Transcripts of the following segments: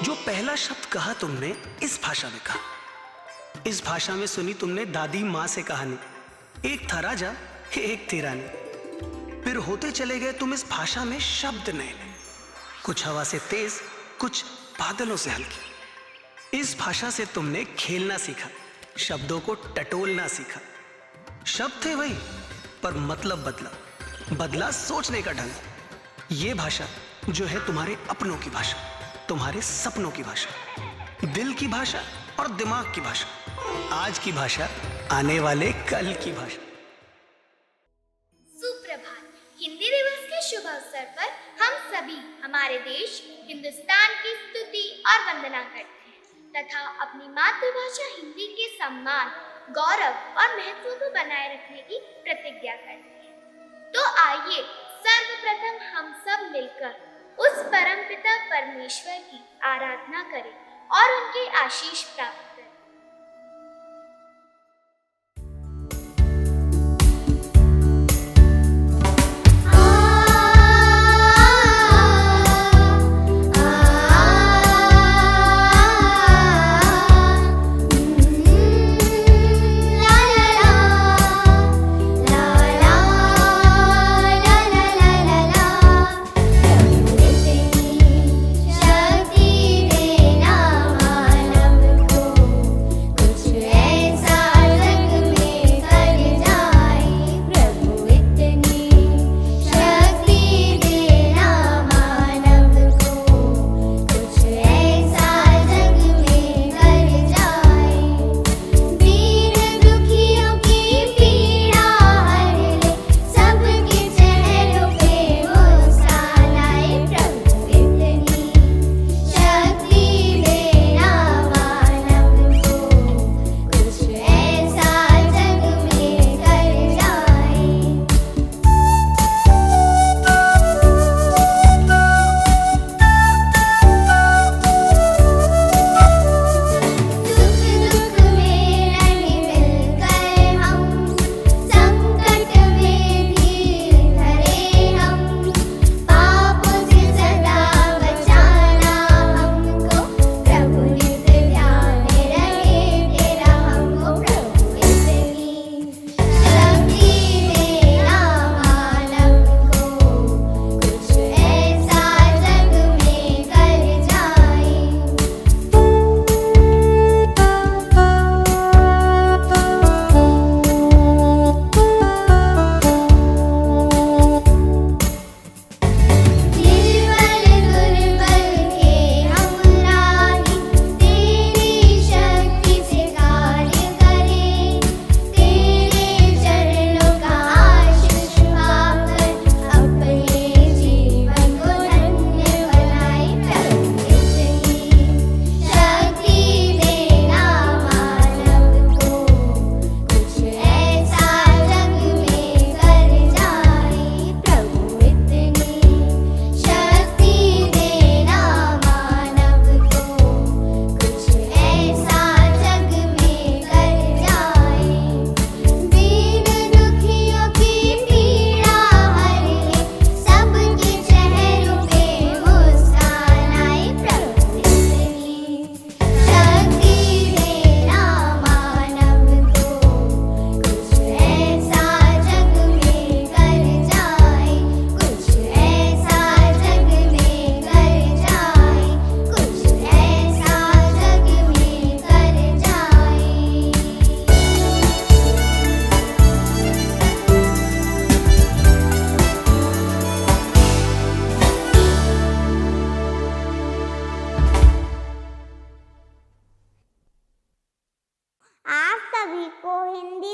जो पहला शब्द कहा तुमने इस भाषा में कहा। इस भाषा में सुनी तुमने दादी माँ से कहानी। एक था राजा, एक थी रानी। फिर होते चले गए तुम इस भाषा में शब्द नए नए, कुछ हवा से तेज, कुछ बादलों से हल्की। इस भाषा से तुमने खेलना सीखा, शब्दों को टटोलना सीखा। शब्द थे वही, पर मतलब बदला, बदला सोचने का ढंग। ये भाषा जो है तुम्हारे अपनों की भाषा, तुम्हारे सपनों की भाषा, दिल की भाषा और दिमाग की भाषा, आज की भाषा, आने वाले कल की भाषा। सुप्रभात। हिंदी दिवस के शुभ अवसर पर हम सभी हमारे देश हिंदुस्तान की स्तुति और वंदना करते हैं तथा अपनी मातृभाषा हिंदी के सम्मान, गौरव और महत्व को बनाए रखने की प्रतिज्ञा करते हैं। तो आइए सर्वप्रथम हम सब मिलकर उस परमपिता परमेश्वर की आराधना करें और उनके आशीष प्राप्त करें।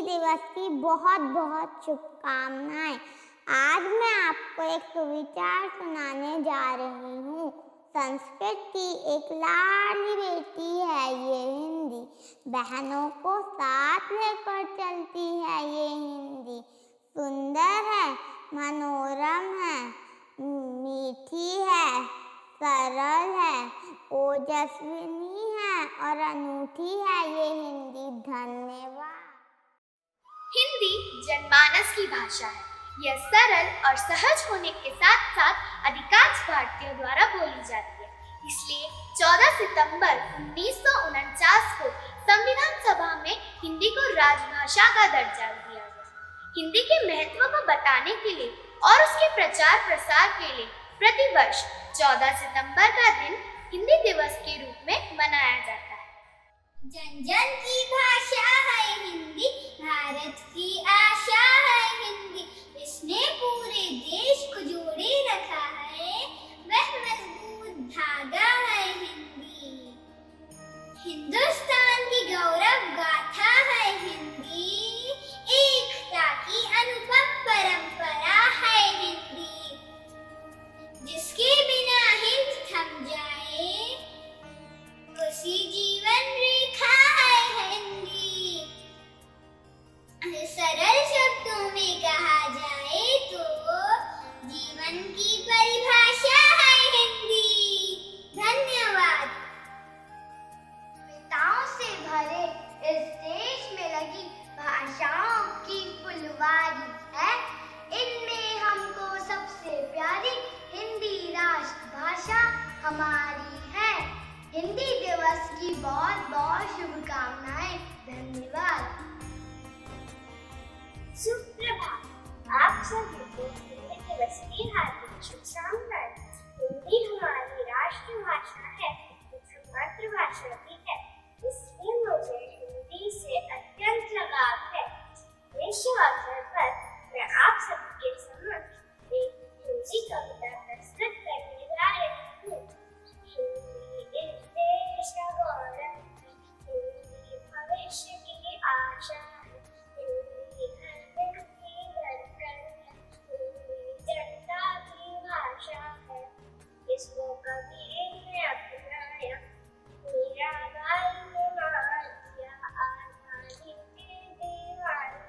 दिवस की बहुत बहुत शुभकामनाएं। आज मैं आपको एक सुविचार सुनाने जा रही हूँ। संस्कृत की एक लाडली बेटी है ये हिंदी, बहनों को साथ लेकर चलती है ये हिंदी। सुंदर है, मनोरम है, मीठी है, सरल है, ओजस्विनी है और अनूठी है ये हिंदी। धन्यवाद। हिंदी जनमानस की भाषा है। यह सरल और सहज होने के साथ साथ अधिकांश भारतीयों द्वारा बोली जाती है। इसलिए 14 सितंबर 1949 को संविधान सभा में हिंदी को राजभाषा का दर्जा दिया गया। हिंदी के महत्व को बताने के लिए और उसके प्रचार प्रसार के लिए प्रतिवर्ष 14 सितंबर का दिन हिंदी दिवस के रूप में मनाया जाता है। जन जन की भाषा है हिंदी, भारत की आशा है हिंदी, इसने पूरे देश को जोड़े रखा है, वह मजबूत धागा है हिंदी। हिंदुस्तान की गौरव गाथा है हिंदी, एकता की अनुपम परंपरा है हिंदी, जिसके बिना हिंद थम जाए उसी जीवन रेखा है हिंदी। सरल शब्दों में कहा जाए तो जीवन की परिभाषा है हिंदी। धन्यवाद। विविधताओं से भरे इस देश में लगी भाषाओं की फुलवारी है, इनमें हमको सबसे प्यारी हिंदी राष्ट्रभाषा हमारी है। हिंदी दिवस की बहुत बहुत शुभकामनाएं। धन्यवाद। सुप्रभात, आप सभी को हिंदी दिवस की हार्दिक शुभकामनाएं। हिंदी हमारी राष्ट्रभाषा है, मातृभाषा भी है, इसलिए मुझे हिंदी से अत्यंत लगाव है। इस अवसर पर मैं आप सबके समक्ष एक हिंदी कविता प्रस्तुत करने जा रही हूँ। हिंदी इस देश का गौरव, हिंदी भविष्य की आशा है, हिंदी हर व्यक्ति धड़कन है, हिंदी जनता की भाषा है, इसको कबीर ने अपनाया, मीराबाई ने मान लिया, आजादी के दीवाने,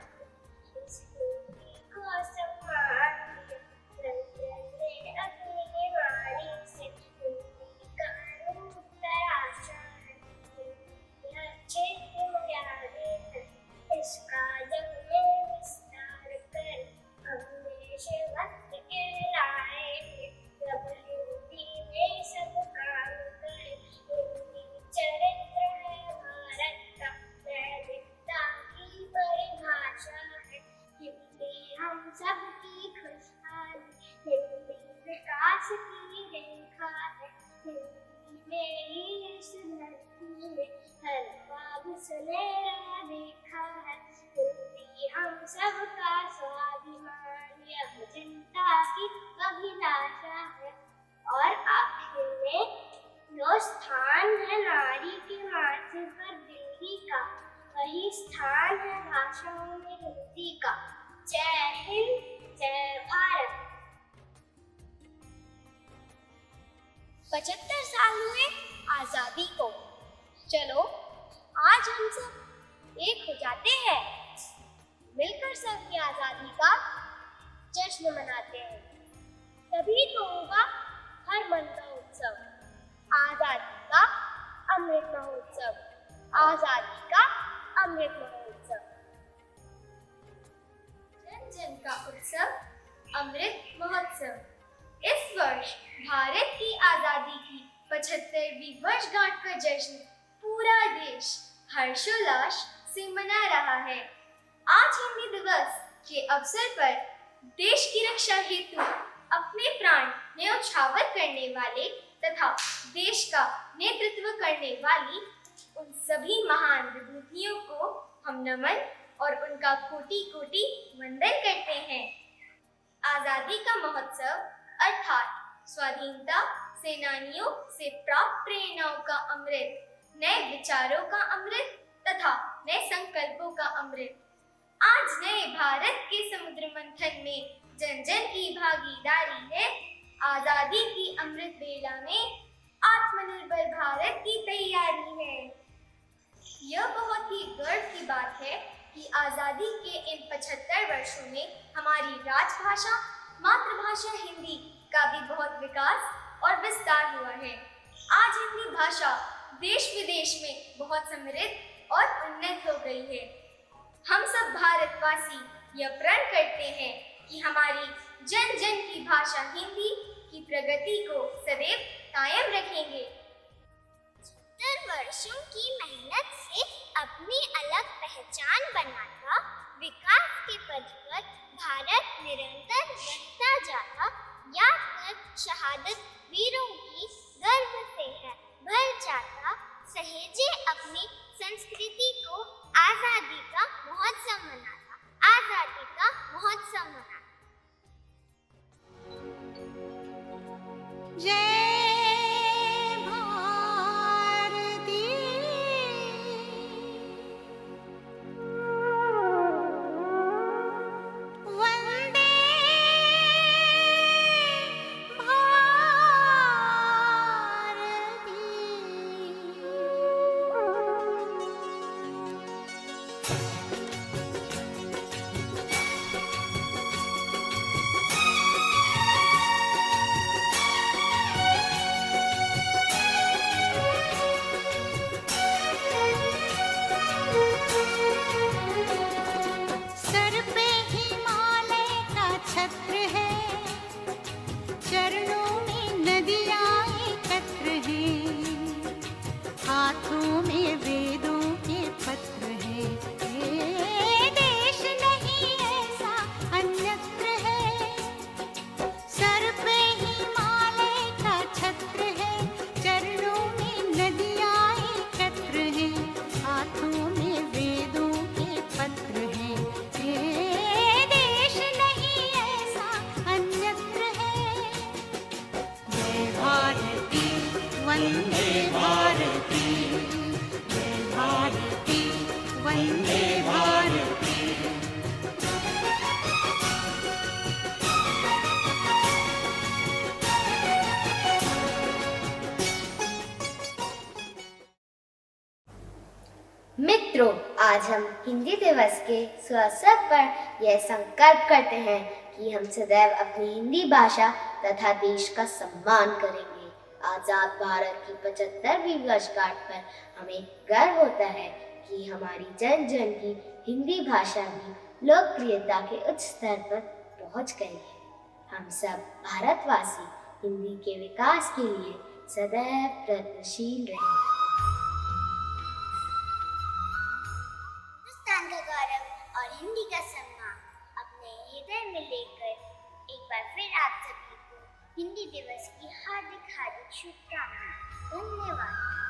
इस हिंदी को सम्मान दिया, रंजन ने अपनी वाणी से हिंदी का रूप तराशा है, हिंदी हर क्षेत्र में आगे है, इसका जग में विस्तार कर हमने शिवत्व के लाए थे, जब हिंदी में सब काम करे, हिंदी चरित्र है भारत का, वैदिकता की परिभाषा है, हिंदी हम सबकी खुशहाली, हिंदी विकास की रेखा है, हिंदी में ही इस धरती में हर ख्वाब सुनहरा देखा है, हिंदी हम सबका स्वाभिमान, यह जनता की अभिलाषा है। और आखिर में जो स्थान है नारी के माथे पर दिल्ली का, वही स्थान है भाषाओं में हिंदी का। जय हिंद, जय भारत। 75 साल हुए आजादी को, चलो आज हम सब एक हो जाते हैं, मिलकर सबकी आजादी का जश्न मनाते हैं, तभी तो होगा हर मन का उत्सव, आजादी का अमृत महोत्सव, आजादी का अमृत महोत्सव। जन जन का उत्सव, अमृत महोत्सव। इस वर्ष भारत की आजादी की 75वीं वर्षगांठ का जश्न पूरा देश हर्षोल्लास से मना रहा है। आज हिंदी दिवस के अवसर पर देश की रक्षा हेतु अपने प्राण न्यौछावर करने वाले तथा देश का नेतृत्व करने वाली उन सभी महान विभूतियों को हम नमन और उनका कोटि कोटि वंदन करते हैं। आजादी का महोत्सव अर्थात स्वाधीनता सेनानियों से प्राप्त प्रेरणाओं का अमृत, नए विचारों का अमृत तथा नए संकल्पों का अमृत। आज नए भारत के समुद्र मंथन में जन जन की भागीदारी है। आजादी की अमृत बेला में आत्मनिर्भर भारत की तैयारी है। यह बहुत ही गर्व की बात है कि आजादी के इन 75 वर्षों में हमारी राजभाषा मातृभाषा हिंदी का भी बहुत विकास और विस्तार हुआ है। आज हिंदी भाषा देश विदेश में बहुत समृद्ध और उन्नत हो गई है। हम सब भारतवासी यह प्रण करते हैं कि हमारी जन जन की भाषा हिंदी की प्रगति को सदैव कायम रखेंगे। 70 वर्षों की मेहनत से अपनी अलग पहचान बनाता, विकास के पथ पर भारत निरंतर बढ़ता जाता, या फिर शहादत वीरों की गर्व से है भर जाता, सहेजे अपनी संस्कृति को आजादी का महोत्सव मनाता, आजादी का महोत्सव मनाता। जय भारती, वंदे सर पे हिमालय का छत्र है, चरणों में नदियाँ एकत्र हैं, हाथों में वेदों के पत्र हैं। ये देश नहीं ऐसा अन्यत्र है, सर पे हिमालय का छत्र है, चरणों में नदियाँ एकत्र हैं, हाथों में वेदों के पत्र हैं। ये देश नहीं ऐसा अन्यत्र है। जय भारती, वंदे भारती, जय भारती, वंदे भारती। मित्रों, आज हम हिंदी दिवस के अवसर पर यह संकल्प करते हैं कि हम सदैव अपनी हिंदी भाषा तथा देश का सम्मान करेंगे। आजाद भारत की 75वीं वर्षगांठ पर हमें गर्व होता है कि हमारी जन जन की हिंदी भाषा भी लोकप्रियता के उच्च स्तर पर पहुंच गई है। हम सब भारतवासी हिंदी के विकास के लिए सदैव प्रयत्नशील रहेंगे। हिंदुस्तान का गौरव और हिंदी का सम्मान अपने हृदय में लेकर एक बार फिर आप सभी को हिंदी दिवस की हार्दिक हार्दिक शुभकामनाएं। धन्यवाद।